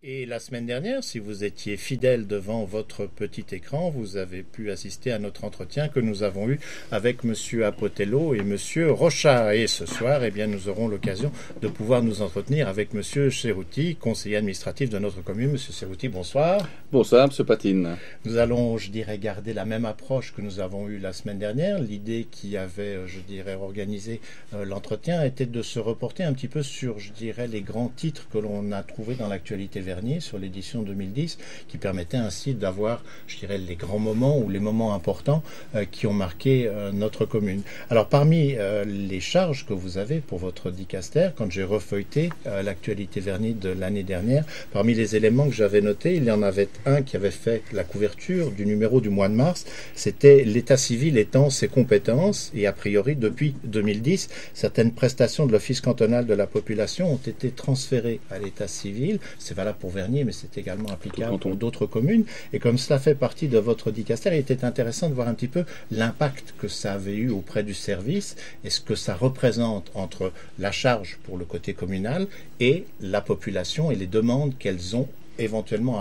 Et la semaine dernière, si vous étiez fidèle devant votre petit écran, vous avez pu assister à notre entretien que nous avons eu avec Monsieur Apotello et Monsieur Rocha. Et ce soir, eh bien, nous aurons l'occasion de pouvoir nous entretenir avec Monsieur Cerutti, conseiller administratif de notre commune. Monsieur Cerutti, bonsoir. Bonsoir, Monsieur Patine. Nous allons, je dirais, garder la même approche que nous avons eue la semaine dernière. L'idée qui avait, je dirais, organisé l'entretien était de se reporter un petit peu sur, je dirais, les grands titres que l'on a trouvés dans l'actualité Vernier sur l'édition 2010, qui permettait ainsi d'avoir, je dirais, les grands moments ou les moments importants qui ont marqué notre commune. Alors, parmi les charges que vous avez pour votre dicaster, quand j'ai refeuilleté l'actualité Vernier de l'année dernière, parmi les éléments que j'avais notés, il y en avait un qui avait fait la couverture du numéro du mois de mars, c'était l'état civil étant ses compétences, et a priori, depuis 2010, certaines prestations de l'Office cantonal de la population ont été transférées à l'état civil. C'est valable pour Vernier, mais c'est également applicable pour d'autres communes. Et comme cela fait partie de votre dicaster, il était intéressant de voir un petit peu l'impact que ça avait eu auprès du service et ce que ça représente entre la charge pour le côté communal et la population et les demandes qu'elles ont éventuellement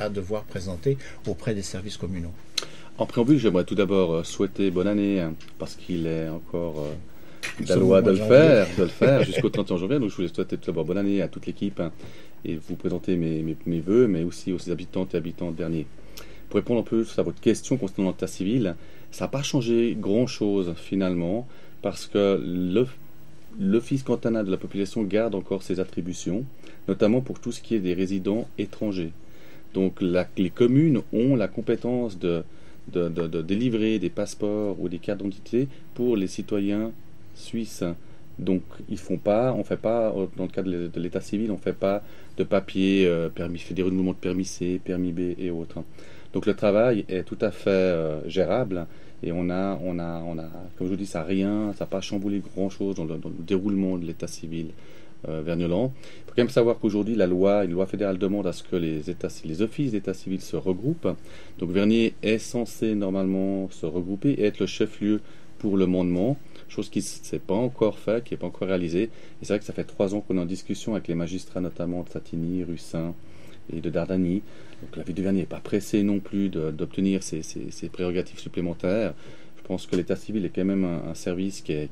à devoir présenter auprès des services communaux. En préambule, j'aimerais tout d'abord souhaiter bonne année, parce qu'il est encore la loi de le faire jusqu'au 31 janvier. Donc je voulais souhaiter tout d'abord bonne année à toute l'équipe et vous présenter mes voeux, mais aussi aux habitantes et habitants de Vernier. Pour répondre un peu à votre question concernant l'état civil, ça n'a pas changé grand-chose finalement, parce que l'Office cantonal de la population garde encore ses attributions, notamment pour tout ce qui est des résidents étrangers. Donc les communes ont la compétence de délivrer des passeports ou des cartes d'identité pour les citoyens suisses. Donc on ne fait pas, dans le cadre de l'état civil, on ne fait pas de papier, des renouvellements de permis C, permis B et autres. Donc le travail est tout à fait gérable, et on a, comme je vous dis, ça n'a pas chamboulé grand-chose dans le déroulement de l'état civil vergnolan. Il faut quand même savoir qu'aujourd'hui, une loi fédérale demande à ce que les offices d'état civil se regroupent. Donc Vernier est censé normalement se regrouper et être le chef-lieu pour le mandement, chose qui ne s'est pas encore fait, qui n'est pas encore réalisée. Et c'est vrai que ça fait 3 ans qu'on est en discussion avec les magistrats, notamment de Satigny, Russin et de Dardani. Donc la ville de Vernier n'est pas pressée non plus d'obtenir ces prérogatives supplémentaires. Je pense que l'état civil est quand même un service qui est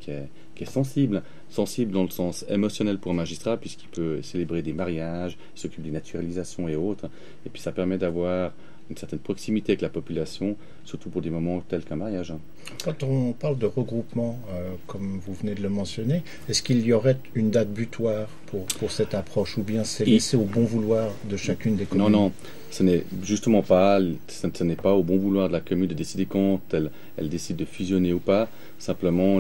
sensible dans le sens émotionnel pour un magistrat, puisqu'il peut célébrer des mariages, il s'occupe des naturalisations et autres. Et puis ça permet d'avoir une certaine proximité avec la population, surtout pour des moments tels qu'un mariage. Quand on parle de regroupement, comme vous venez de le mentionner, est-ce qu'il y aurait une date butoir pour cette approche, ou bien c'est laissé au bon vouloir de chacune des communes? Non, ce n'est justement pas, ce n'est pas au bon vouloir de la commune de décider quand elle décide de fusionner ou pas. Simplement,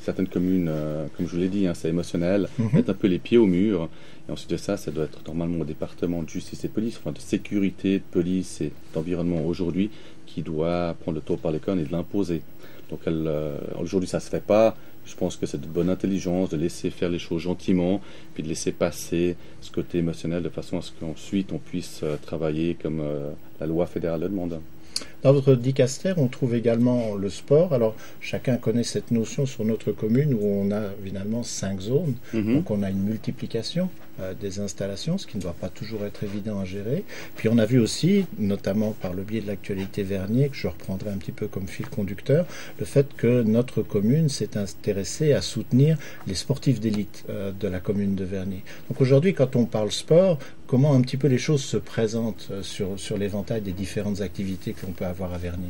certaines communes, comme je vous l'ai dit, c'est émotionnel, mettent un peu les pieds au mur. Et ensuite de ça doit être normalement au département de justice et de police, enfin de sécurité, de police et d'environnement aujourd'hui, qui doit prendre le taureau par les cornes et de l'imposer. Donc aujourd'hui ça ne se fait pas. Je pense que c'est de bonne intelligence de laisser faire les choses gentiment, puis de laisser passer ce côté émotionnel de façon à ce qu'ensuite on puisse travailler comme la loi fédérale le demande. Dans votre dicaster, on trouve également le sport. Alors, chacun connaît cette notion sur notre commune où on a finalement 5 zones. Donc, on a une multiplication des installations, ce qui ne doit pas toujours être évident à gérer. Puis, on a vu aussi, notamment par le biais de l'actualité Vernier, que je reprendrai un petit peu comme fil conducteur, le fait que notre commune s'est intéressée à soutenir les sportifs d'élite de la commune de Vernier. Donc, aujourd'hui, quand on parle sport, comment un petit peu les choses se présentent sur l'éventail des différentes activités qu'on peut avoir à Vernier?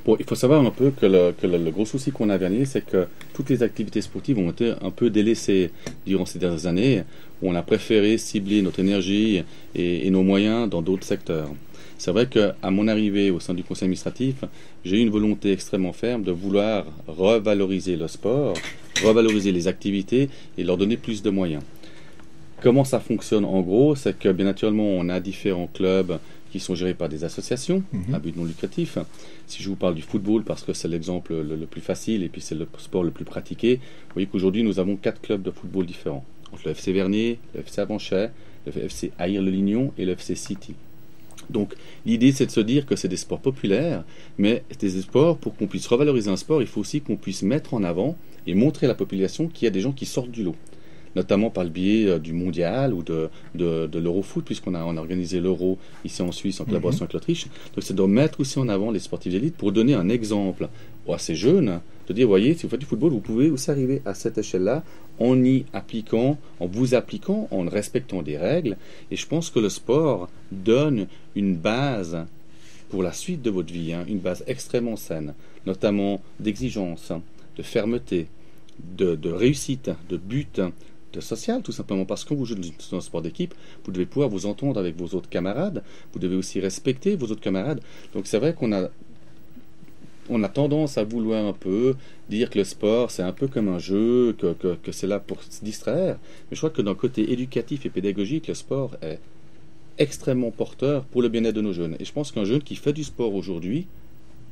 Bon, il faut savoir un peu que le gros souci qu'on a à Vernier, c'est que toutes les activités sportives ont été un peu délaissées durant ces dernières années, où on a préféré cibler notre énergie et nos moyens dans d'autres secteurs. C'est vrai qu'à mon arrivée au sein du conseil administratif, j'ai eu une volonté extrêmement ferme de vouloir revaloriser le sport, revaloriser les activités et leur donner plus de moyens. Comment ça fonctionne en gros? C'est que bien naturellement, on a différents clubs qui sont gérés par des associations à but non lucratif. Si je vous parle du football, parce que c'est l'exemple le plus facile et puis c'est le sport le plus pratiqué, vous voyez qu'aujourd'hui nous avons 4 clubs de football différents. Donc, le FC Vernier, le FC Avanchet, le FC Aïr-le-Lignon et le FC City. Donc l'idée c'est de se dire que c'est des sports populaires, mais des sports, pour qu'on puisse revaloriser un sport, il faut aussi qu'on puisse mettre en avant et montrer à la population qu'il y a des gens qui sortent du lot. notamment par le biais du mondial ou de l'Eurofoot, puisqu'on a organisé l'Euro ici en Suisse en collaboration avec l'Autriche. Donc c'est de mettre aussi en avant les sportifs d'élite pour donner un exemple à ces jeunes, de dire, voyez, si vous faites du football, vous pouvez aussi arriver à cette échelle-là en vous appliquant, en respectant des règles. Et je pense que le sport donne une base pour la suite de votre vie, une base extrêmement saine, notamment d'exigence, de fermeté, de réussite, de but, de social, tout simplement, parce que quand vous jouez dans un sport d'équipe, vous devez pouvoir vous entendre avec vos autres camarades, vous devez aussi respecter vos autres camarades. Donc c'est vrai qu'on a tendance à vouloir un peu dire que le sport c'est un peu comme un jeu, que c'est là pour se distraire, mais je crois que d'un côté éducatif et pédagogique, le sport est extrêmement porteur pour le bien-être de nos jeunes. Et je pense qu'un jeune qui fait du sport aujourd'hui,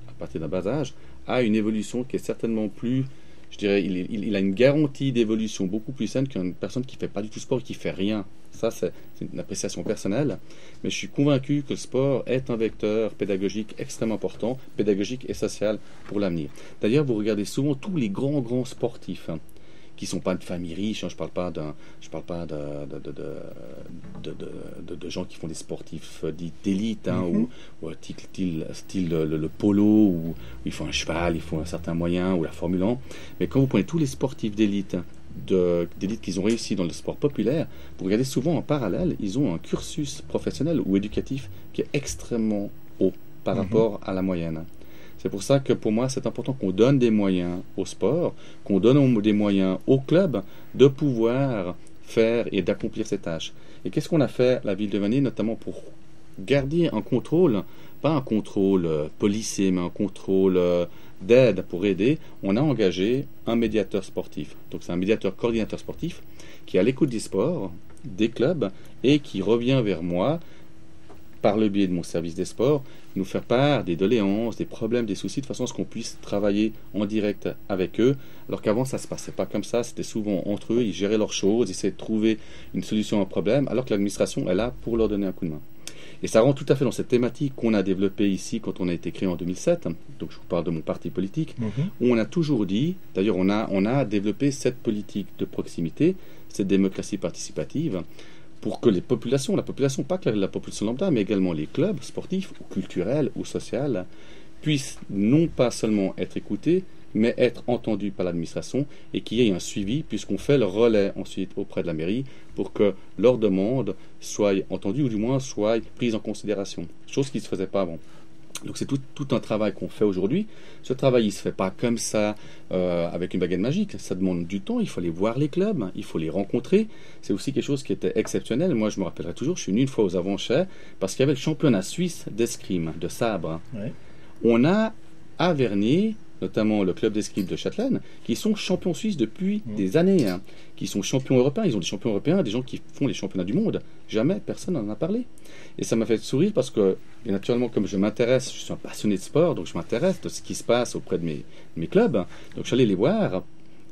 à partir d'un bas âge, a une évolution qui est certainement plus, je dirais, il a une garantie d'évolution beaucoup plus saine qu'une personne qui ne fait pas du tout sport et qui ne fait rien. Ça, c'est une appréciation personnelle, mais je suis convaincu que le sport est un vecteur pédagogique extrêmement important, pédagogique et social pour l'avenir. D'ailleurs, vous regardez souvent tous les grands sportifs qui ne sont pas de familles riches, je ne parle pas de gens qui font des sportifs dits d'élite, ou style le polo, où ils font un cheval, ils font un certain moyen, ou la Formule 1. Mais quand vous prenez tous les sportifs d'élite, qu'ils ont réussi dans le sport populaire, vous regardez souvent en parallèle, ils ont un cursus professionnel ou éducatif qui est extrêmement haut par rapport à la moyenne. C'est pour ça que pour moi, c'est important qu'on donne des moyens au sport, qu'on donne des moyens au club de pouvoir faire et d'accomplir ces tâches. Et qu'est-ce qu'on a fait, la ville de Vannes, notamment pour garder un contrôle, pas un contrôle policier, mais un contrôle d'aide pour aider. On a engagé un médiateur sportif. Donc c'est un médiateur coordinateur sportif qui est à l'écoute des sports, des clubs, et qui revient vers moi par le biais de mon service des sports, nous faire part des doléances, des problèmes, des soucis, de façon à ce qu'on puisse travailler en direct avec eux, alors qu'avant ça ne se passait pas comme ça, c'était souvent entre eux, ils géraient leurs choses, ils essayaient de trouver une solution à un problème, alors que l'administration est là pour leur donner un coup de main. Et ça rentre tout à fait dans cette thématique qu'on a développée ici quand on a été créé en 2007, donc je vous parle de mon parti politique, où on a toujours dit, d'ailleurs on a développé cette politique de proximité, cette démocratie participative, pour que la population, pas que la population lambda, mais également les clubs sportifs, ou culturels, ou sociaux, puissent non pas seulement être écoutés, mais être entendus par l'administration, et qu'il y ait un suivi, puisqu'on fait le relais ensuite auprès de la mairie, pour que leurs demandes soient entendues, ou du moins soient prises en considération, chose qui ne se faisait pas avant. Donc c'est tout un travail qu'on fait aujourd'hui. Ce travail, il ne se fait pas comme ça, avec une baguette magique. Ça demande du temps, il faut aller voir les clubs, il faut les rencontrer. C'est aussi quelque chose qui était exceptionnel. Moi, je me rappellerai toujours, je suis venu une fois aux Avanchais, parce qu'il y avait le championnat suisse d'escrime, de sabre. Ouais. On a à Vernier, notamment le club d'escrime de Châtelaine, qui sont champions suisses depuis des années, qui sont champions européens. Ils ont des champions européens, des gens qui font les championnats du monde. Jamais personne n'en a parlé. Et ça m'a fait sourire parce que, naturellement, comme je m'intéresse, je suis un passionné de sport, donc je m'intéresse de ce qui se passe auprès de mes clubs. Donc je suis allé les voir.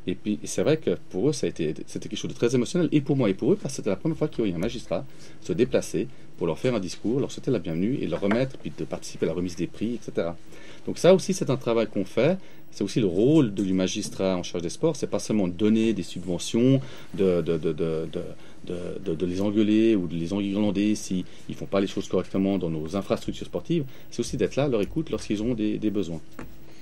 Et puis c'est vrai que pour eux, c'était quelque chose de très émotionnel. Et pour moi et pour eux, parce que c'était la première fois qu'il y avait un magistrat se déplacer pour leur faire un discours, leur souhaiter la bienvenue et leur remettre, puis de participer à la remise des prix, etc. Donc ça aussi, c'est un travail qu'on fait. C'est aussi le rôle du magistrat en charge des sports. C'est pas seulement donner des subventions, de les engueuler ou de les enguirlander s'ils ne font pas les choses correctement dans nos infrastructures sportives. C'est aussi d'être là, leur écoute, lorsqu'ils ont des besoins.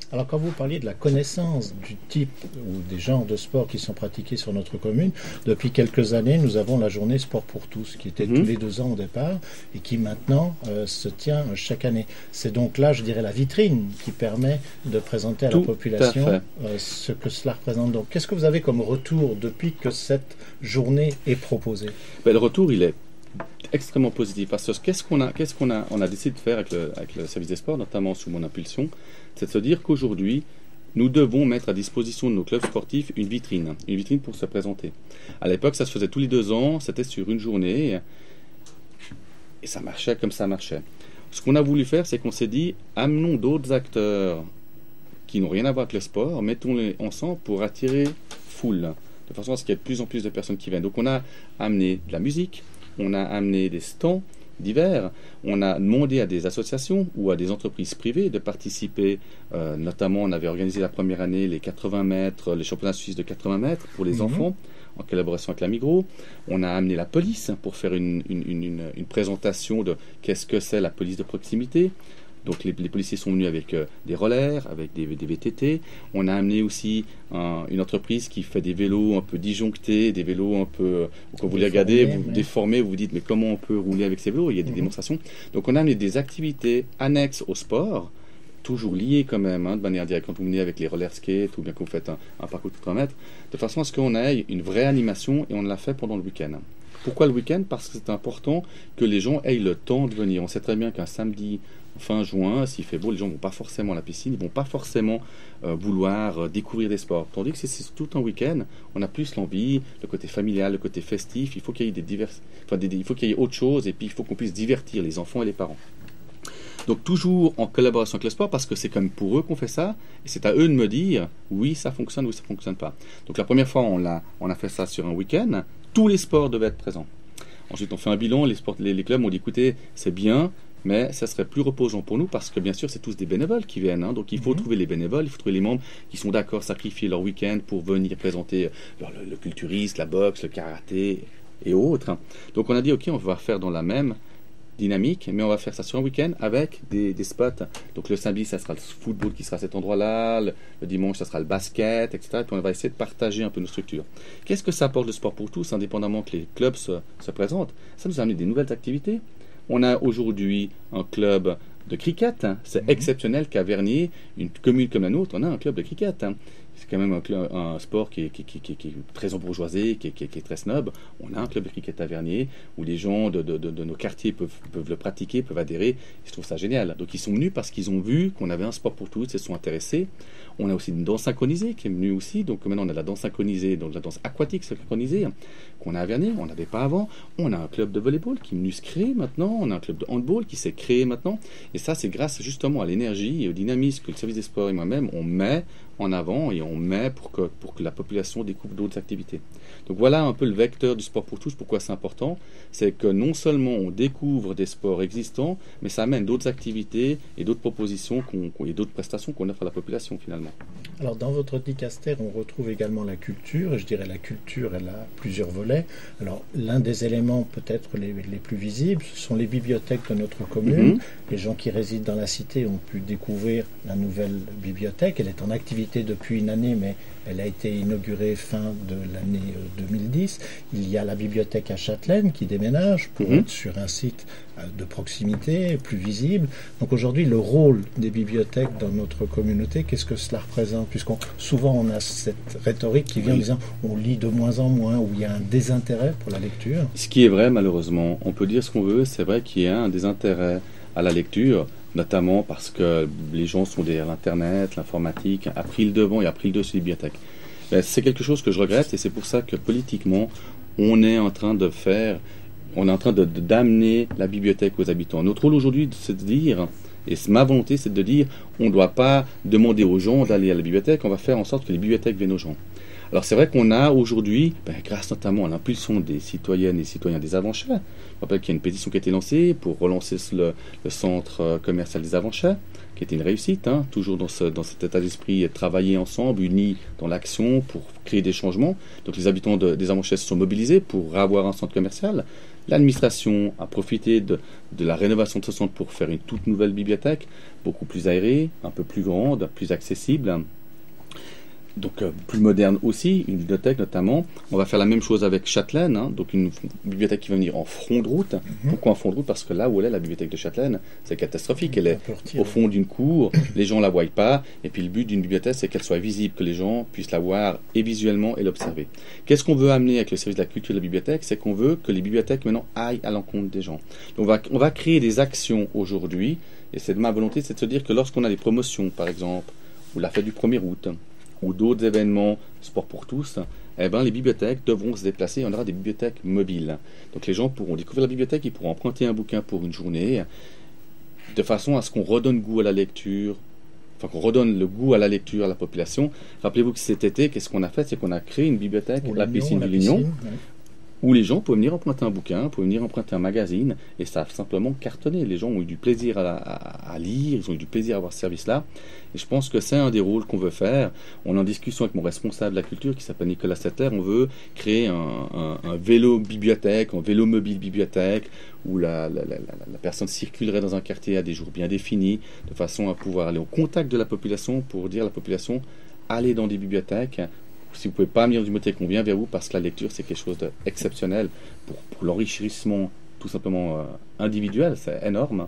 Alors quand vous parliez de la connaissance du type ou des genres de sport qui sont pratiqués sur notre commune, depuis quelques années, nous avons la journée Sport pour tous, qui était tous les 2 ans au départ, et qui maintenant se tient chaque année. C'est donc là, je dirais, la vitrine qui permet de présenter à la population ce que cela représente. Donc qu'est-ce que vous avez comme retour depuis que cette journée est proposée ? Le retour, il est extrêmement positif, parce que qu'est-ce qu'on a décidé de faire avec le service des sports, notamment sous mon impulsion, c'est de se dire qu'aujourd'hui, nous devons mettre à disposition de nos clubs sportifs une vitrine pour se présenter. À l'époque, ça se faisait tous les 2 ans, c'était sur une journée, et ça marchait comme ça marchait. Ce qu'on a voulu faire, c'est qu'on s'est dit, amenons d'autres acteurs qui n'ont rien à voir avec le sport, mettons-les ensemble pour attirer foule, de façon à ce qu'il y ait de plus en plus de personnes qui viennent. Donc on a amené de la musique, on a amené des stands divers, on a demandé à des associations ou à des entreprises privées de participer, notamment on avait organisé la première année les 80 mètres, les championnats suisses de 80 mètres pour les enfants, en collaboration avec la Migros. On a amené la police pour faire une présentation de qu'est-ce que c'est la police de proximité. Donc les policiers sont venus avec des rollers, avec des VTT. On a amené aussi une entreprise qui fait des vélos un peu disjonctés, des vélos un peu... quand vous les regardez, vous déformez, vous vous dites mais comment on peut rouler avec ces vélos? Il y a des démonstrations. Donc on a amené des activités annexes au sport, toujours liées quand même, de manière directe, quand vous venez avec les roller skates ou bien que vous faites un parcours de 3 mètres, de façon à ce qu'on ait une vraie animation, et on l'a fait pendant le week-end. Pourquoi le week-end? Parce que c'est important que les gens aient le temps de venir. On sait très bien qu'un samedi fin juin, s'il fait beau, les gens ne vont pas forcément à la piscine, ils ne vont pas forcément vouloir découvrir des sports. Tandis que c'est tout un week-end, on a plus l'envie, le côté familial, le côté festif, il faut qu'il y ait il faut qu'il y ait autre chose, et puis il faut qu'on puisse divertir les enfants et les parents. Donc toujours en collaboration avec le sport, parce que c'est comme pour eux qu'on fait ça, et c'est à eux de me dire oui ça fonctionne ou ça ne fonctionne pas. Donc la première fois on a fait ça sur un week-end, tous les sports devaient être présents. Ensuite on fait un bilan, les clubs m'ont dit écoutez c'est bien, mais ça serait plus reposant pour nous parce que bien sûr c'est tous des bénévoles qui viennent, donc il faut trouver les bénévoles, il faut trouver les membres qui sont d'accord sacrifier leur week-end pour venir présenter le culturisme, la boxe, le karaté et autres. Donc on a dit ok on va faire dans la même dynamique, mais on va faire ça sur un week-end avec des spots. Donc le samedi, ça sera le football qui sera à cet endroit-là, le dimanche, ça sera le basket, etc. Et puis on va essayer de partager un peu nos structures. Qu'est-ce que ça apporte le sport pour tous, indépendamment que les clubs se présentent? Ça nous a amené des nouvelles activités. On a aujourd'hui un club de cricket. C'est exceptionnel qu'à Vernier, une commune comme la nôtre, on a un club de cricket. C'est quand même un sport qui est très embourgeoisé, qui est très snob. On a un club de cricket à Vernier où les gens de nos quartiers peuvent le pratiquer, peuvent adhérer. Je trouve ça génial. Donc ils sont venus parce qu'ils ont vu qu'on avait un sport pour tous, ils se sont intéressés. On a aussi une danse synchronisée qui est venue aussi. Donc maintenant on a la danse synchronisée, donc la danse aquatique synchronisée qu'on a à Vernier, on n'avait pas avant. On a un club de volleyball qui est venu se créer maintenant. On a un club de handball qui s'est créé maintenant. Et ça c'est grâce justement à l'énergie et au dynamisme que le service des sports et moi-même on met en avant et on met pour que la population découvre d'autres activités. Donc voilà un peu le vecteur du sport pour tous. Pourquoi c'est important? C'est que non seulement on découvre des sports existants, mais ça amène d'autres activités et d'autres propositions et d'autres prestations qu'on offre à la population finalement. Alors dans votre dicaster, on retrouve également la culture, et je dirais la culture, elle a plusieurs volets. Alors l'un des éléments peut-être les plus visibles, ce sont les bibliothèques de notre commune. Les gens qui résident dans la cité ont pu découvrir la nouvelle bibliothèque. Elle est en activité depuis une année, mais elle a été inaugurée fin de l'année 2010. Il y a la bibliothèque à Châtelaine qui déménage pour être sur un site de proximité, plus visible. Donc aujourd'hui, le rôle des bibliothèques dans notre communauté, qu'est-ce que cela représente? Souvent on a cette rhétorique qui vient en disant on lit de moins en moins, ou il y a un désintérêt pour la lecture. Ce qui est vrai malheureusement, on peut dire ce qu'on veut, c'est vrai qu'il y a un désintérêt à la lecture, notamment parce que les gens sont derrière l'Internet, l'informatique, a pris le devant et a pris le dessus des bibliothèques. C'est quelque chose que je regrette, et c'est pour ça que politiquement, on est en train d'amener la bibliothèque aux habitants. Notre rôle aujourd'hui, c'est de dire, et ma volonté, c'est de dire, on ne doit pas demander aux gens d'aller à la bibliothèque, on va faire en sorte que les bibliothèques viennent aux gens. Alors c'est vrai qu'on a aujourd'hui, grâce notamment à l'impulsion des citoyennes et citoyens des Avanchais, je rappelle qu'il y a une pétition qui a été lancée pour relancer le centre commercial des Avanchais, qui était une réussite, toujours dans cet état d'esprit, travailler ensemble, unis dans l'action pour créer des changements. Donc les habitants des Avanchais se sont mobilisés pour avoir un centre commercial. L'administration a profité de la rénovation de ce centre pour faire une toute nouvelle bibliothèque, beaucoup plus aérée, un peu plus grande, plus accessible. Donc plus moderne aussi, une bibliothèque notamment. On va faire la même chose avec Châtelaine, donc une bibliothèque qui va venir en front de route. Pourquoi en front de route? Parce que là où elle est, la bibliothèque de Châtelaine, c'est catastrophique. Elle est au fond d'une cour, les gens ne la voient pas, et puis le but d'une bibliothèque, c'est qu'elle soit visible, que les gens puissent la voir et visuellement et l'observer. Qu'est-ce qu'on veut amener avec le service de la culture de la bibliothèque? C'est qu'on veut que les bibliothèques maintenant aillent à l'encontre des gens. Donc on va créer des actions aujourd'hui, et c'est de ma volonté, c'est de se dire que lorsqu'on a des promotions, par exemple, ou la fête du 1er août, ou d'autres événements, sport pour tous, les bibliothèques devront se déplacer. On aura des bibliothèques mobiles. Donc les gens pourront découvrir la bibliothèque, ils pourront emprunter un bouquin pour une journée, de façon à ce qu'on redonne goût à la lecture, qu'on redonne le goût à la lecture à la population. Rappelez-vous que cet été, qu'est-ce qu'on a fait? C'est qu'on a créé une bibliothèque, la piscine de l'Union. où les gens peuvent venir emprunter un bouquin, peuvent venir emprunter un magazine, et ça a simplement cartonné. Les gens ont eu du plaisir à lire, ils ont eu du plaisir à avoir ce service-là, et je pense que c'est un des rôles qu'on veut faire. On est en discussion avec mon responsable de la culture, qui s'appelle Nicolas Settler. On veut créer un vélo-bibliothèque, un vélo-mobile-bibliothèque, où la personne circulerait dans un quartier à des jours bien définis, de façon à pouvoir aller au contact de la population, pour dire à la population, allez dans des bibliothèques. Si vous ne pouvez pas venir dans une bibliothèque, on vient vers vous, parce que la lecture, c'est quelque chose d'exceptionnel pour l'enrichissement tout simplement individuel, c'est énorme.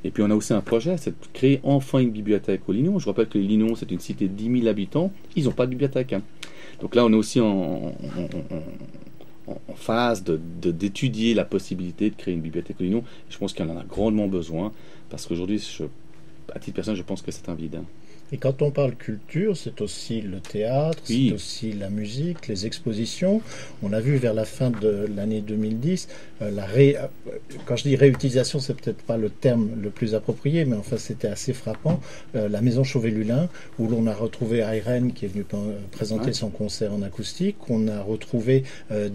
Et puis on a aussi un projet, c'est de créer enfin une bibliothèque au Lignon. Je rappelle que les Lignon, c'est une cité de 10 000 habitants, ils n'ont pas de bibliothèque. Donc là, on est aussi en phase d'étudier la possibilité de créer une bibliothèque au Lignon. Je pense qu'il en a grandement besoin, parce qu'aujourd'hui, à titre personnel, je pense que c'est un vide. Et quand on parle culture, c'est aussi le théâtre, oui. C'est aussi la musique, les expositions. On a vu vers la fin de l'année 2010, quand je dis réutilisation, c'est peut-être pas le terme le plus approprié, mais enfin c'était assez frappant, la maison Chauvet-Lulin, où l'on a retrouvé Irene qui est venue présenter son concert en acoustique. On a retrouvé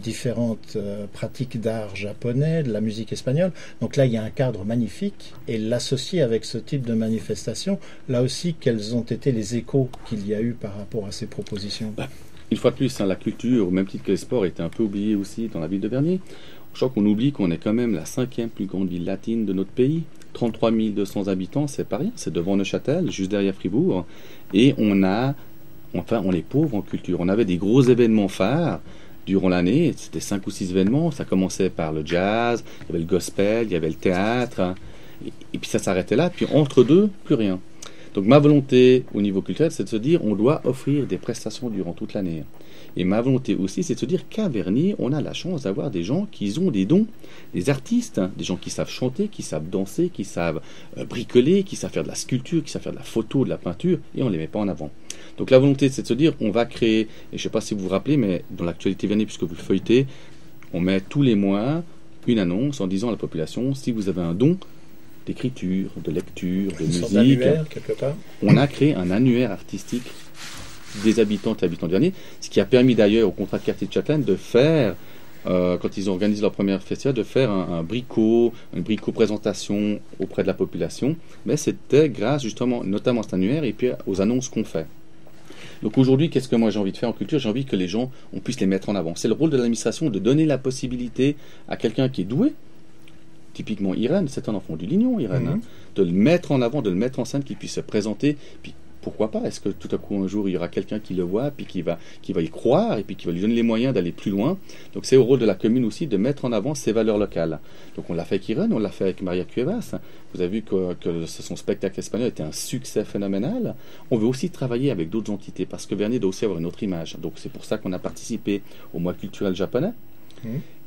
différentes pratiques d'art japonais, de la musique espagnole. Donc là, il y a un cadre magnifique, et l'associer avec ce type de manifestation, là aussi, quelles ont été les échos qu'il y a eu par rapport à ces propositions? Une fois de plus, la culture, au même titre que les sports, était un peu oubliée aussi dans la ville de Vernier. Je crois qu'on oublie qu'on est quand même la 5e plus grande ville latine de notre pays. 33 200 habitants, c'est pas rien, c'est devant Neuchâtel, juste derrière Fribourg. Et on est pauvres en culture. On avait des gros événements phares durant l'année, c'était 5 ou 6 événements. Ça commençait par le jazz, il y avait le gospel, il y avait le théâtre, et puis ça s'arrêtait là. Puis entre deux, plus rien. Donc ma volonté au niveau culturel, c'est de se dire on doit offrir des prestations durant toute l'année. Et ma volonté aussi, c'est de se dire qu'à Vernier, on a la chance d'avoir des gens qui ont des dons, des artistes, des gens qui savent chanter, qui savent danser, qui savent bricoler, qui savent faire de la sculpture, qui savent faire de la photo, de la peinture, et on ne les met pas en avant. Donc la volonté, c'est de se dire on va créer, et je ne sais pas si vous vous rappelez, mais dans l'actualité Vernier, puisque vous le feuilletez, on met tous les mois une annonce en disant à la population, si vous avez un don d'écriture, de lecture, de musique, quelque part. On a créé un annuaire artistique des habitantes et habitants de Vernier, ce qui a permis d'ailleurs au contrat de quartier de Châtelaine de faire, quand ils ont organisé leur première festival, de faire une brico présentation auprès de la population, mais c'était grâce justement, notamment à cet annuaire et puis aux annonces qu'on fait. Donc aujourd'hui, qu'est-ce que moi j'ai envie de faire en culture? J'ai envie que les gens, on puisse les mettre en avant. C'est le rôle de l'administration de donner la possibilité à quelqu'un qui est doué. Typiquement, Irène, c'est un enfant du Lignon, Irène, de le mettre en avant, de le mettre en scène, qu'il puisse se présenter. Puis pourquoi pas? Est-ce que tout à coup un jour il y aura quelqu'un qui le voit, puis qui va y croire, et puis qui va lui donner les moyens d'aller plus loin? Donc c'est au rôle de la commune aussi de mettre en avant ses valeurs locales. Donc on l'a fait avec Irène, on l'a fait avec Maria Cuevas. Vous avez vu que son spectacle espagnol était un succès phénoménal. On veut aussi travailler avec d'autres entités, parce que Vernier doit aussi avoir une autre image. Donc c'est pour ça qu'on a participé au mois culturel japonais.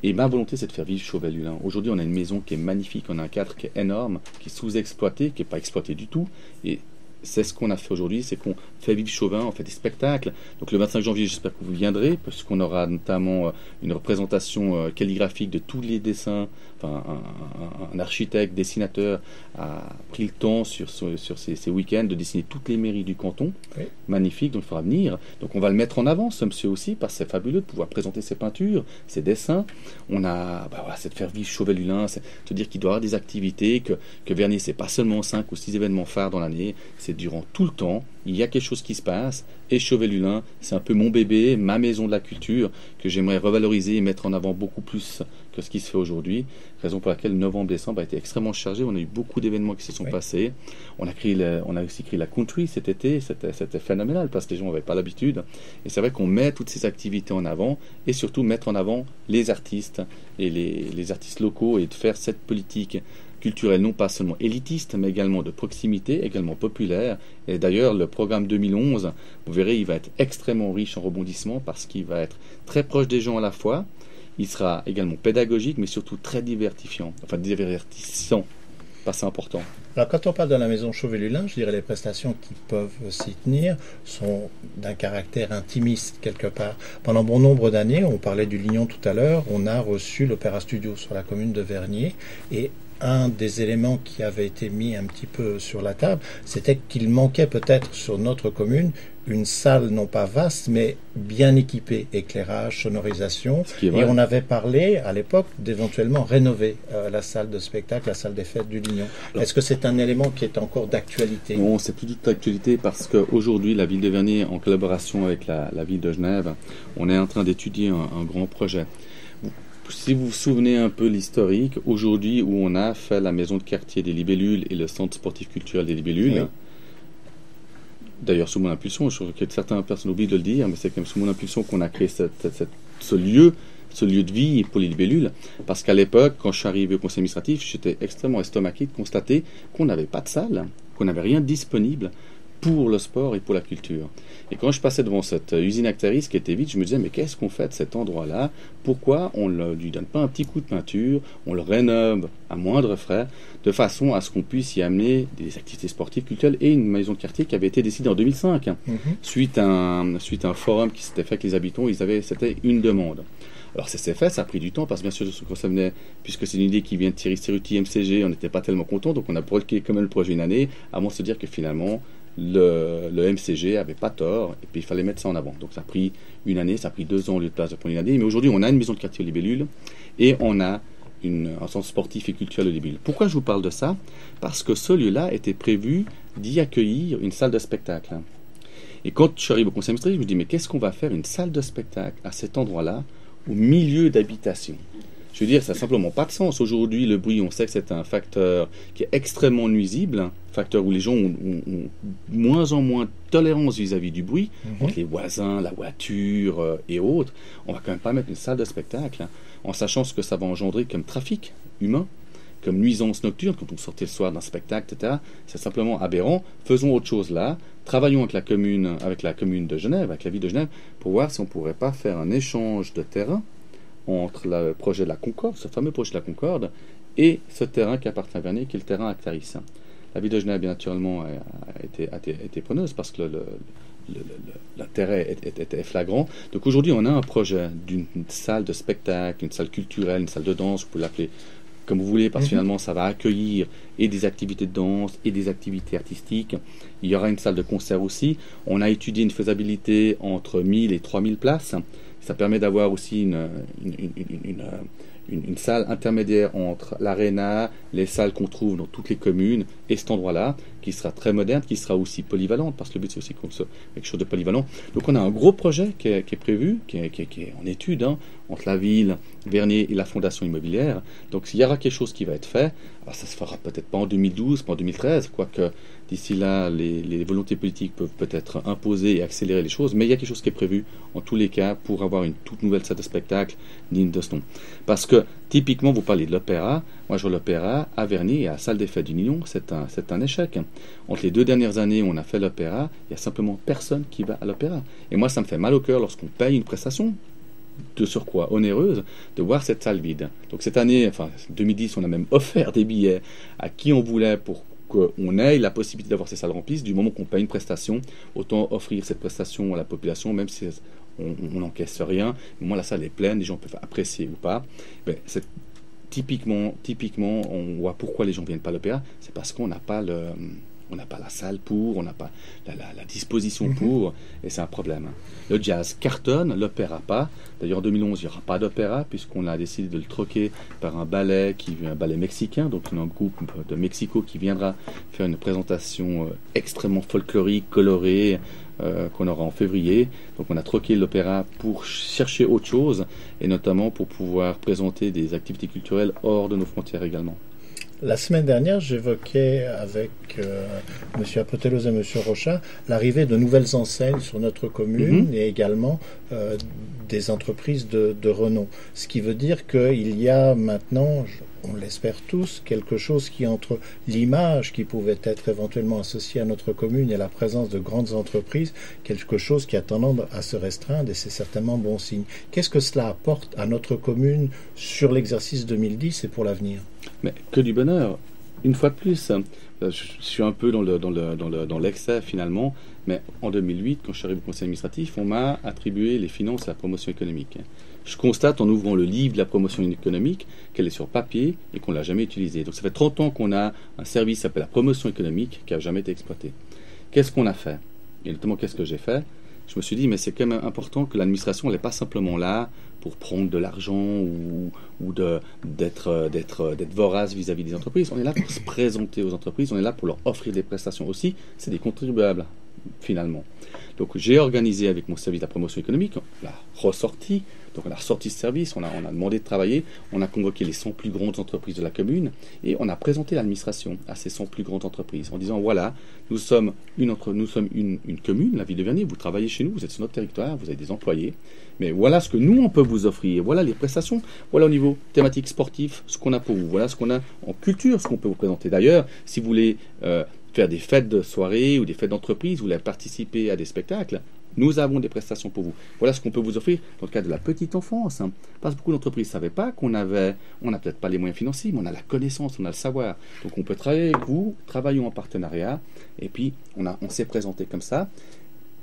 Et ma volonté, c'est de faire vivre Chauvet-Lulin. Aujourd'hui, on a une maison qui est magnifique, on a un cadre qui est énorme, qui est sous-exploité, qui n'est pas exploité du tout. Et c'est ce qu'on a fait aujourd'hui, c'est qu'on fait vivre Chauvin, on fait des spectacles. Donc le 25 janvier, j'espère que vous viendrez, parce qu'on aura notamment une représentation calligraphique de tous les dessins. Enfin, un architecte, dessinateur a pris le temps sur ces week-ends de dessiner toutes les mairies du canton. Oui. Magnifique, donc il faudra venir. Donc on va le mettre en avant, ce monsieur aussi, parce que c'est fabuleux de pouvoir présenter ses peintures, ses dessins. On a, c'est de faire vivre Chauvet-Lulin, c'est de dire qu'il doit y avoir des activités, que Vernier, c'est pas seulement 5 ou 6 événements phares dans l'année, c'est durant tout le temps. Il y a quelque chose qui se passe, et Chauvet-Lulin, c'est un peu mon bébé, ma maison de la culture, que j'aimerais revaloriser et mettre en avant beaucoup plus que ce qui se fait aujourd'hui. Raison pour laquelle novembre-décembre a été extrêmement chargé. On a eu beaucoup d'événements qui se sont passés. On a aussi créé la country cet été. C'était phénoménal parce que les gens n'avaient pas l'habitude. Et c'est vrai qu'on met toutes ces activités en avant et surtout mettre en avant les artistes et les artistes locaux et de faire cette politique culturelle non pas seulement élitiste mais également de proximité, également populaire. Et d'ailleurs le programme 2011, vous verrez, il va être extrêmement riche en rebondissements parce qu'il va être très proche des gens à la fois. Il sera également pédagogique, mais surtout très divertissant. C'est important. Alors, quand on parle de la maison Chauvet-Lulin, je dirais les prestations qui peuvent s'y tenir sont d'un caractère intimiste, quelque part. Pendant bon nombre d'années, on parlait du Lignon tout à l'heure, on a reçu l'Opéra Studio sur la commune de Vernier, et un des éléments qui avait été mis un petit peu sur la table, c'était qu'il manquait peut-être sur notre commune une salle non pas vaste, mais bien équipée, éclairage, sonorisation. Et on avait parlé à l'époque d'éventuellement rénover la salle de spectacle, la salle des fêtes du Lignon. Est-ce que c'est un élément qui est encore d'actualité? Non, c'est plus du tout d'actualité parce qu'aujourd'hui, la ville de Vernier, en collaboration avec la ville de Genève, on est en train d'étudier un grand projet. Si vous vous souvenez un peu l'historique, aujourd'hui où on a fait la maison de quartier des Libellules et le centre sportif culturel des Libellules, oui. D'ailleurs sous mon impulsion, je trouve que certaines personnes oublient de le dire, mais c'est quand même sous mon impulsion qu'on a créé ce lieu de vie pour les Libellules, parce qu'à l'époque, quand je suis arrivé au conseil administratif, j'étais extrêmement estomaqué de constater qu'on n'avait pas de salle, qu'on n'avait rien disponible pour le sport et pour la culture. Et quand je passais devant cette usine Actaris qui était vide, je me disais, mais qu'est-ce qu'on fait de cet endroit-là? Pourquoi on ne lui donne pas un petit coup de peinture, on le rénove à moindre frais, de façon à ce qu'on puisse y amener des activités sportives, culturelles et une maison de quartier qui avait été décidée en 2005, suite à un forum qui s'était fait avec les habitants, c'était une demande. Alors ça s'est fait, ça a pris du temps, parce que bien sûr, quand ça venait, puisque c'est une idée qui vient de Thierry Cerruti, MCG, on n'était pas tellement content, donc on a bloqué quand même le projet une année, avant de se dire que finalement, le MCG avait pas tort, et puis il fallait mettre ça en avant. Donc ça a pris une année, ça a pris 2 ans au lieu de place de prendre une année, mais aujourd'hui on a une maison de quartier aux Libellules, et on a un centre sportif et culturel aux Libellules. Pourquoi je vous parle de ça? Parce que ce lieu-là était prévu d'y accueillir une salle de spectacle. Et quand je suis arrivé au conseil administratif, je me dis, mais qu'est-ce qu'on va faire une salle de spectacle à cet endroit-là, au milieu d'habitation? Je veux dire, ça n'a simplement pas de sens. Aujourd'hui, le bruit, on sait que c'est un facteur qui est extrêmement nuisible, un facteur où les gens ont moins en moins de tolérance vis-à-vis du bruit, entre les voisins, la voiture et autres. On va quand même pas mettre une salle de spectacle, en sachant ce que ça va engendrer comme trafic humain, comme nuisance nocturne, quand on sortait le soir d'un spectacle, etc. C'est simplement aberrant. Faisons autre chose là. Travaillons avec la commune de Genève, avec la ville de Genève, pour voir si on ne pourrait pas faire un échange de terrain entre le projet de la Concorde, ce fameux projet de la Concorde, et ce terrain qui appartient à Vernier, qui est le terrain Actaris. La ville de Genève, bien naturellement, a été preneuse parce que l'intérêt était flagrant. Donc aujourd'hui, on a un projet d'une salle de spectacle, une salle culturelle, une salle de danse, vous pouvez l'appeler comme vous voulez, parce que finalement, ça va accueillir et des activités de danse et des activités artistiques. Il y aura une salle de concert aussi. On a étudié une faisabilité entre 1000 et 3000 places. Ça permet d'avoir aussi une salle intermédiaire entre l'aréna, les salles qu'on trouve dans toutes les communes et cet endroit-là, qui sera très moderne, qui sera aussi polyvalente, parce que le but c'est aussi qu'on soit quelque chose de polyvalent. Donc on a un gros projet qui est prévu, qui est en étude, entre la ville, Vernier et la fondation immobilière. Donc il y aura quelque chose qui va être fait. Alors ça se fera peut-être pas en 2012, pas en 2013, quoique d'ici là les volontés politiques peuvent peut-être imposer et accélérer les choses, mais il y a quelque chose qui est prévu en tous les cas pour avoir une toute nouvelle salle de spectacle digne de ce nom. Parce que typiquement vous parlez de l'opéra, moi je vois l'opéra à Vernier et à la salle des fêtes du Lignon, c'est un échec. Entre les 2 dernières années où on a fait l'opéra, il n'y a simplement personne qui va à l'opéra. Et moi ça me fait mal au cœur lorsqu'on paye une prestation de surcroît onéreuse, de voir cette salle vide. Donc cette année, enfin 2010, on a même offert des billets à qui on voulait pour qu'on ait la possibilité d'avoir ces salles remplies. Du moment qu'on paye une prestation, autant offrir cette prestation à la population, même si on n'encaisse rien. Au moins la salle est pleine, les gens peuvent apprécier ou pas. Mais c'est typiquement, on voit pourquoi les gens ne viennent pas à l'opéra. C'est parce qu'on n'a pas la salle pour, on n'a pas la disposition pour, et c'est un problème. Le jazz cartonne, l'opéra pas. D'ailleurs en 2011, il n'y aura pas d'opéra, puisqu'on a décidé de le troquer par un ballet mexicain, donc un groupe de Mexico qui viendra faire une présentation extrêmement folklorique, colorée, qu'on aura en février. Donc on a troqué l'opéra pour chercher autre chose, et notamment pour pouvoir présenter des activités culturelles hors de nos frontières également. La semaine dernière, j'évoquais avec M. Apotelos et M. Rochat l'arrivée de nouvelles enseignes sur notre commune et également des entreprises de renom. Ce qui veut dire qu'il y a maintenant, on l'espère tous, quelque chose qui entre l'image qui pouvait être éventuellement associée à notre commune et la présence de grandes entreprises, quelque chose qui a tendance à se restreindre et c'est certainement bon signe. Qu'est-ce que cela apporte à notre commune sur l'exercice 2010 et pour l'avenir ? Mais que du bonheur. Une fois de plus, je suis un peu dans l'excès finalement, mais en 2008, quand je suis arrivé au conseil administratif, on m'a attribué les finances à la promotion économique. je constate en ouvrant le livre de la promotion économique qu'elle est sur papier et qu'on ne l'a jamais utilisée. Donc ça fait 30 ans qu'on a un service qui s'appelle la promotion économique qui n'a jamais été exploité. Qu'est-ce qu'on a fait? Et notamment, qu'est-ce que j'ai fait? Je me suis dit, mais c'est quand même important que l'administration n'est pas simplement là pour prendre de l'argent ou d'être vorace vis-à-vis des entreprises. On est là pour se présenter aux entreprises, on est là pour leur offrir des prestations aussi. C'est des contribuables, finalement. Donc j'ai organisé avec mon service de la promotion économique, on l'a ressorti, donc on a ressorti ce service, on a demandé de travailler, on a convoqué les 100 plus grandes entreprises de la commune et on a présenté l'administration à ces 100 plus grandes entreprises en disant voilà, nous sommes une commune, la ville de Vernier, vous travaillez chez nous, vous êtes sur notre territoire, vous avez des employés, mais voilà ce que nous on peut vous offrir, voilà les prestations, voilà au niveau thématique sportif ce qu'on a pour vous, voilà ce qu'on a en culture, ce qu'on peut vous présenter. D'ailleurs, si vous voulez faire des fêtes de soirée ou des fêtes d'entreprise, vous voulez participer à des spectacles, nous avons des prestations pour vous. Voilà ce qu'on peut vous offrir dans le cadre de la petite enfance. Parce que beaucoup d'entreprises ne savaient pas on n'a peut-être pas les moyens financiers, mais on a la connaissance, on a le savoir. Donc on peut travailler avec vous, travaillons en partenariat, et puis on s'est présenté comme ça.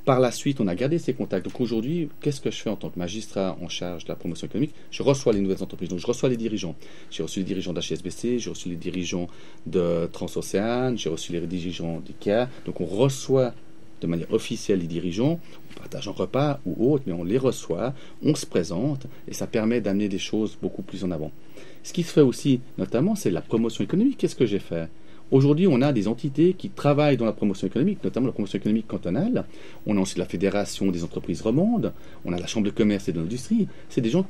Par la suite, on a gardé ces contacts. Donc aujourd'hui, qu'est-ce que je fais en tant que magistrat en charge de la promotion économique? Je reçois les nouvelles entreprises. Donc je reçois les dirigeants. J'ai reçu les dirigeants d'HSBC, j'ai reçu les dirigeants de Transocéane, j'ai reçu les dirigeants d'IKEA. Donc on reçoit de manière officielle les dirigeants, on partage un repas ou autre, mais on les reçoit, on se présente, et ça permet d'amener des choses beaucoup plus en avant. Ce qui se fait aussi, notamment, c'est la promotion économique. Qu'est-ce que j'ai fait? Aujourd'hui, on a des entités qui travaillent dans la promotion économique, notamment la promotion économique cantonale. On a ensuite la Fédération des entreprises romandes, on a la Chambre de commerce et de l'industrie. C'est des gens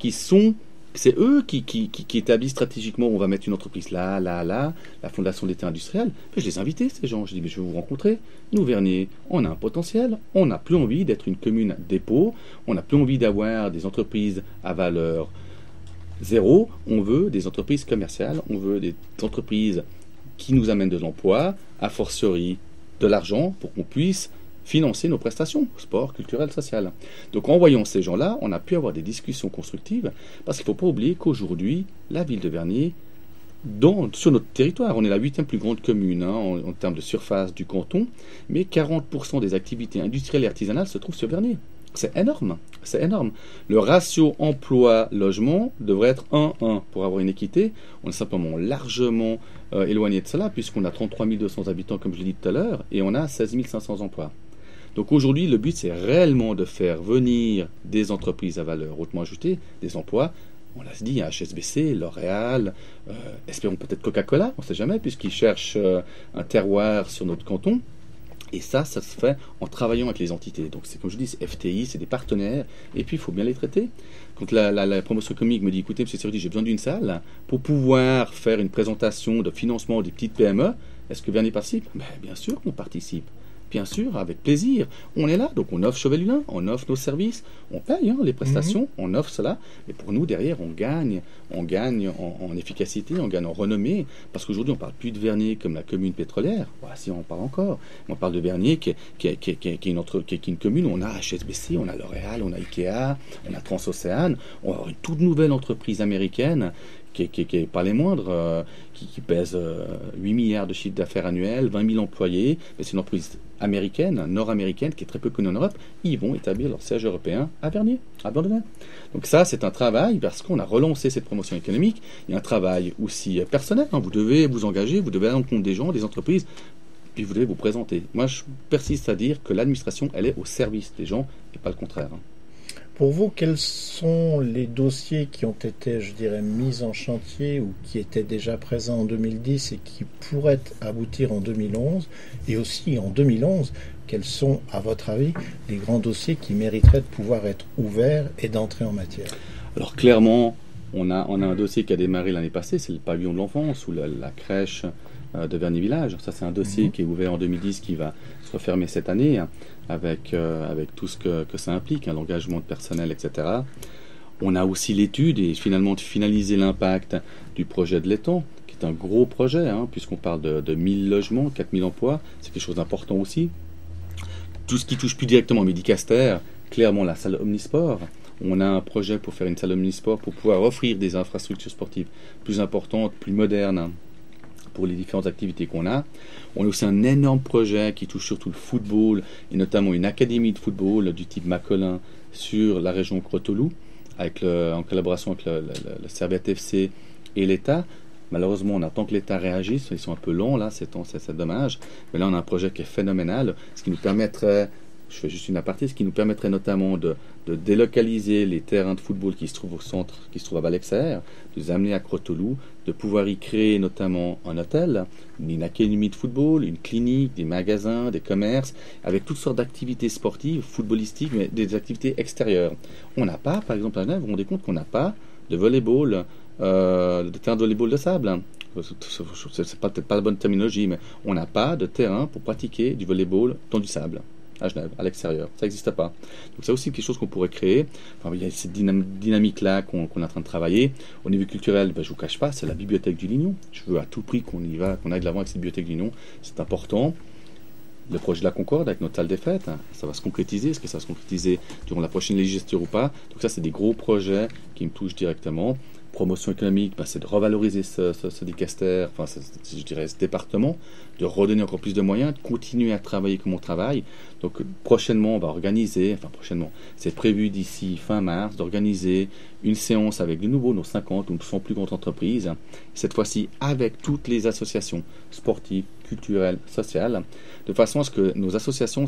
c'est eux qui établissent stratégiquement, on va mettre une entreprise là, la Fondation d'été industriel. Je les ai invités, ces gens. Je dis, mais je vais vous rencontrer. Nous, Vernier, on a un potentiel. On n'a plus envie d'être une commune dépôt. On n'a plus envie d'avoir des entreprises à valeur zéro. On veut des entreprises commerciales. On veut des entreprises qui nous amènent de l'emploi, a fortiori de l'argent, pour qu'on puisse financer nos prestations, sport, culturel, social. Donc en voyant ces gens-là, on a pu avoir des discussions constructives, parce qu'il ne faut pas oublier qu'aujourd'hui, la ville de Vernier, sur notre territoire, on est la 8e plus grande commune en termes de surface du canton, mais 40% des activités industrielles et artisanales se trouvent sur Vernier. C'est énorme, c'est énorme. Le ratio emploi-logement devrait être 1-1 pour avoir une équité. On est simplement largement éloigné de cela, puisqu'on a 33 200 habitants, comme je l'ai dit tout à l'heure, et on a 16 500 emplois. Donc aujourd'hui, le but, c'est réellement de faire venir des entreprises à valeur hautement ajoutée, des emplois. On l'a dit, HSBC, L'Oréal, espérons peut-être Coca-Cola, on ne sait jamais, puisqu'ils cherchent un terroir sur notre canton. Et ça se fait en travaillant avec les entités. Donc c'est comme je dis, c'est FTI, c'est des partenaires, et puis il faut bien les traiter. Quand la promotion économique me dit, écoutez, M. Serudi, j'ai besoin d'une salle pour pouvoir faire une présentation de financement des petites PME, est-ce que Vernier participe? Bien sûr qu'on participe. Bien sûr, avec plaisir. On est là, donc on offre Chevelulin, on offre nos services, on paye les prestations, on offre cela. Et pour nous, derrière, on gagne en efficacité, on gagne en renommée. Parce qu'aujourd'hui, on ne parle plus de Vernier comme la commune pétrolière. Voilà, si on en parle encore. On parle de Vernier qui est une commune où on a HSBC, on a L'Oréal, on a Ikea, on a Transocéane. On va avoir une toute nouvelle entreprise américaine qui n'est pas les moindres, qui pèse 8 milliards de chiffre d'affaires annuel, 20 000 employés. Mais c'est une entreprise américaine, nord-américaine, qui est très peu connue en Europe. Ils vont établir leur siège européen à Vernier, à Bordeaux. Donc ça, c'est un travail, parce qu'on a relancé cette promotion économique. Il y a un travail aussi personnel. Vous devez vous engager, vous devez aller en compte des gens, des entreprises, puis vous devez vous présenter. Moi, je persiste à dire que l'administration, elle est au service des gens, et pas le contraire. Pour vous, quels sont les dossiers qui ont été, je dirais, mis en chantier ou qui étaient déjà présents en 2010 et qui pourraient aboutir en 2011? Et aussi en 2011, quels sont, à votre avis, les grands dossiers qui mériteraient de pouvoir être ouverts et d'entrer en matière? Alors clairement, on a un dossier qui a démarré l'année passée, c'est le pavillon de l'enfance ou la crèche de Vernier Village. Ça, c'est un dossier qui est ouvert en 2010 qui va se refermer cette année avec tout ce que ça implique, l'engagement de personnel, etc. On a aussi l'étude et finalement de finaliser l'impact du projet de l'étang, qui est un gros projet, puisqu'on parle de 1000 logements, 4000 emplois, c'est quelque chose d'important aussi. Tout ce qui touche plus directement au Médicaster, clairement la salle omnisport. On a un projet pour faire une salle omnisport pour pouvoir offrir des infrastructures sportives plus importantes, plus modernes pour les différentes activités qu'on a. On a aussi un énorme projet qui touche surtout le football et notamment une académie de football du type Macolin sur la région Croteau-Loup en collaboration avec le Servette FC et l'État. Malheureusement, on attend que l'État réagisse. Ils sont un peu longs, là, c'est dommage. Mais là, on a un projet qui est phénoménal, ce qui nous permettrait, je fais juste une aparté, ce qui nous permettrait notamment de délocaliser les terrains de football qui se trouvent au centre, qui se trouvent à Val-Exer, de les amener à Crotolou, de pouvoir y créer notamment un hôtel, une académie de football, une clinique, des magasins, des commerces, avec toutes sortes d'activités sportives, footballistiques, mais des activités extérieures. On n'a pas, par exemple, à Genève, vous vous rendez compte qu'on n'a pas de volleyball, de terrain de volleyball de sable. C'est peut-être pas la bonne terminologie, mais on n'a pas de terrain pour pratiquer du volleyball dans du sable à Genève, à l'extérieur. Ça n'existe pas. Donc c'est aussi quelque chose qu'on pourrait créer. Enfin, il y a cette dynamique-là qu'on est en train de travailler. Au niveau culturel, je ne vous cache pas, c'est la bibliothèque du Lignon. Je veux à tout prix qu'on aille de l'avant avec cette bibliothèque du Lignon. C'est important. Le projet de la Concorde avec notre salle des fêtes, ça va se concrétiser. Est-ce que ça va se concrétiser durant la prochaine législature ou pas? Donc ça, c'est des gros projets qui me touchent directement. Promotion économique, c'est de revaloriser ce dicaster, je dirais ce département, de redonner encore plus de moyens, de continuer à travailler comme on travaille. Donc prochainement, on va organiser, c'est prévu d'ici fin mars, d'organiser une séance avec de nouveau nos 50 ou 100 plus grandes entreprises, cette fois-ci avec toutes les associations sportives, culturelles, sociales, de façon à ce que nos associations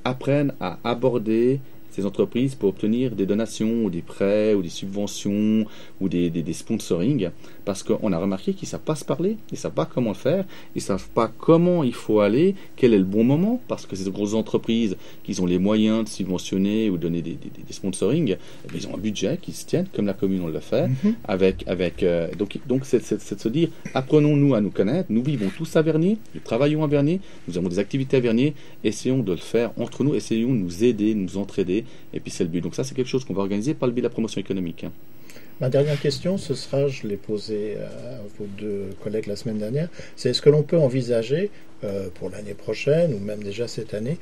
apprennent à aborder ces entreprises pour obtenir des donations ou des prêts ou des subventions ou des sponsorings, parce qu'on a remarqué qu'ils ne savent pas se parler, ils ne savent pas comment le faire, ils ne savent pas comment il faut aller, quel est le bon moment, parce que ces grosses entreprises qui ont les moyens de subventionner ou donner des sponsorings, ils ont un budget qui se tienne, comme la commune on le fait, donc c'est de se dire, apprenons-nous à nous connaître, nous vivons tous à Vernier, nous travaillons à Vernier, nous avons des activités à Vernier, essayons de le faire entre nous, essayons de nous aider, de nous entraider, et puis c'est le but. Donc ça, c'est quelque chose qu'on va organiser par le biais de la promotion économique. Ma dernière question, ce sera, je l'ai posée à vos deux collègues la semaine dernière, c'est est-ce que l'on peut envisager, pour l'année prochaine, ou même déjà cette année,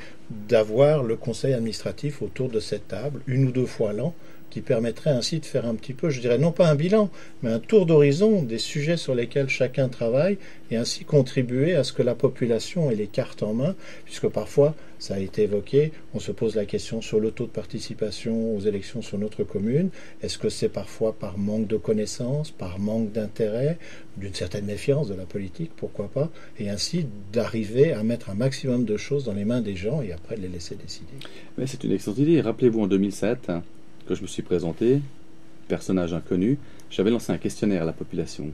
d'avoir le conseil administratif autour de cette table, une ou deux fois l'an, qui permettrait ainsi de faire un petit peu, je dirais non pas un bilan, mais un tour d'horizon des sujets sur lesquels chacun travaille, et ainsi contribuer à ce que la population ait les cartes en main, puisque parfois, ça a été évoqué, on se pose la question sur le taux de participation aux élections sur notre commune. Est-ce que c'est parfois par manque de connaissances, par manque d'intérêt, d'une certaine méfiance de la politique, pourquoi pas, et ainsi d'arriver à mettre un maximum de choses dans les mains des gens et après de les laisser décider. Mais c'est une excellente idée. Rappelez-vous en 2007, que je me suis présenté, personnage inconnu, j'avais lancé un questionnaire à la population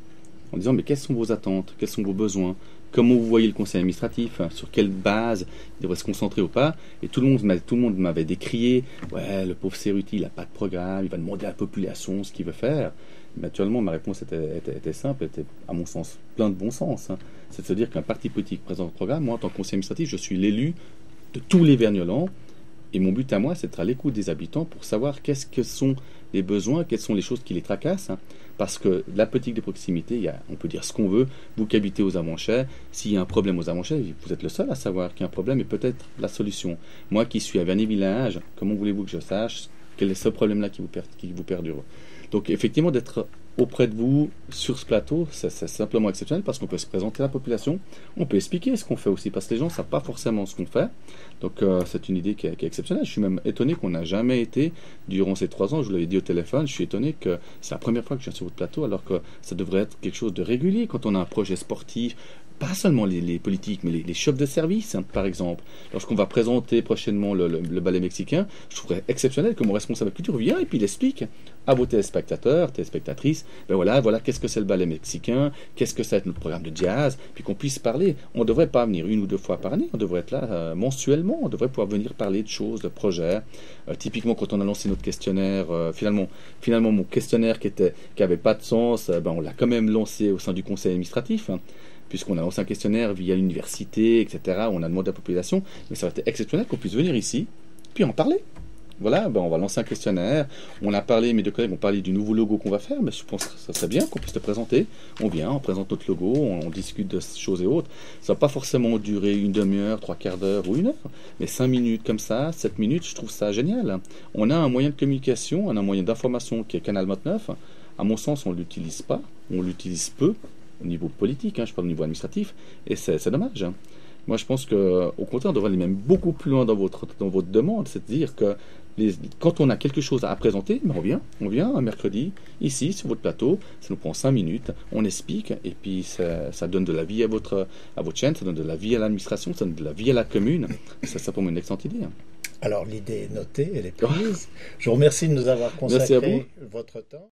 en disant mais quelles sont vos attentes, quels sont vos besoins, comment vous voyez le conseil administratif, sur quelle base il devrait se concentrer ou pas, et tout le monde m'avait décrié, ouais, le pauvre Cerruti, il n'a pas de programme, il va demander à la population ce qu'il veut faire. Naturellement, ma réponse était simple, était à mon sens plein de bon sens. C'est de se dire qu'un parti politique présente un programme, moi en tant que conseiller administratif, je suis l'élu de tous les Vergnolans, et mon but à moi, c'est d'être à l'écoute des habitants pour savoir qu'est-ce que sont les besoins, quelles sont les choses qui les tracassent. Parce que la politique de proximité, on peut dire ce qu'on veut, vous qui habitez aux Amanchais, s'il y a un problème aux Amanchais, vous êtes le seul à savoir qu'il y a un problème et peut-être la solution. Moi qui suis à Vernier-Village, comment voulez-vous que je sache quel est ce problème-là qui vous perdure? Donc effectivement, d'être auprès de vous sur ce plateau, c'est simplement exceptionnel parce qu'on peut se présenter à la population, on peut expliquer ce qu'on fait aussi parce que les gens ne savent pas forcément ce qu'on fait. Donc c'est une idée qui est exceptionnelle. Je suis même étonné qu'on n'a jamais été, durant ces 3 ans, je vous l'avais dit au téléphone, je suis étonné que c'est la première fois que je viens sur votre plateau alors que ça devrait être quelque chose de régulier quand on a un projet sportif. Pas seulement les politiques, mais les chefs de service, par exemple. Lorsqu'on va présenter prochainement le ballet mexicain, je trouverais exceptionnel que mon responsable de culture vienne et puis il explique à vos téléspectateurs, téléspectatrices, voilà, qu'est-ce que c'est le ballet mexicain, qu'est-ce que c'est notre programme de jazz, puis qu'on puisse parler. On ne devrait pas venir 1 ou 2 fois par année, on devrait être là mensuellement, on devrait pouvoir venir parler de choses, de projets. Typiquement, quand on a lancé notre questionnaire, finalement mon questionnaire qui avait pas de sens, on l'a quand même lancé au sein du conseil administratif, puisqu'on a lancé un questionnaire via l'université, etc. On a demandé à la population, mais ça aurait été exceptionnel qu'on puisse venir ici, puis en parler. Voilà, on va lancer un questionnaire. On a parlé, mes 2 collègues ont parlé du nouveau logo qu'on va faire, mais je pense que ça serait bien qu'on puisse le présenter. On vient, on présente notre logo, on discute de choses et autres. Ça va pas forcément durer 1 demi-heure, 3/4 d'heure ou 1 heure, mais 5 minutes comme ça, 7 minutes, je trouve ça génial. On a un moyen de communication, on a un moyen d'information qui est Canal 29. À mon sens, on ne l'utilise pas, on l'utilise peu. Au niveau politique, je parle au niveau administratif, et c'est dommage. Moi, je pense qu'au contraire, on devrait aller même beaucoup plus loin dans votre demande, c'est-à-dire que quand on a quelque chose à présenter, ben on vient un mercredi, ici, sur votre plateau, ça nous prend 5 minutes, on explique, et puis ça donne de la vie à votre chaîne, ça donne de la vie à l'administration, ça donne de la vie à la commune. Ça pour moi une excellente idée. Alors l'idée est notée, elle est prise. Je vous remercie de nous avoir consacré votre temps.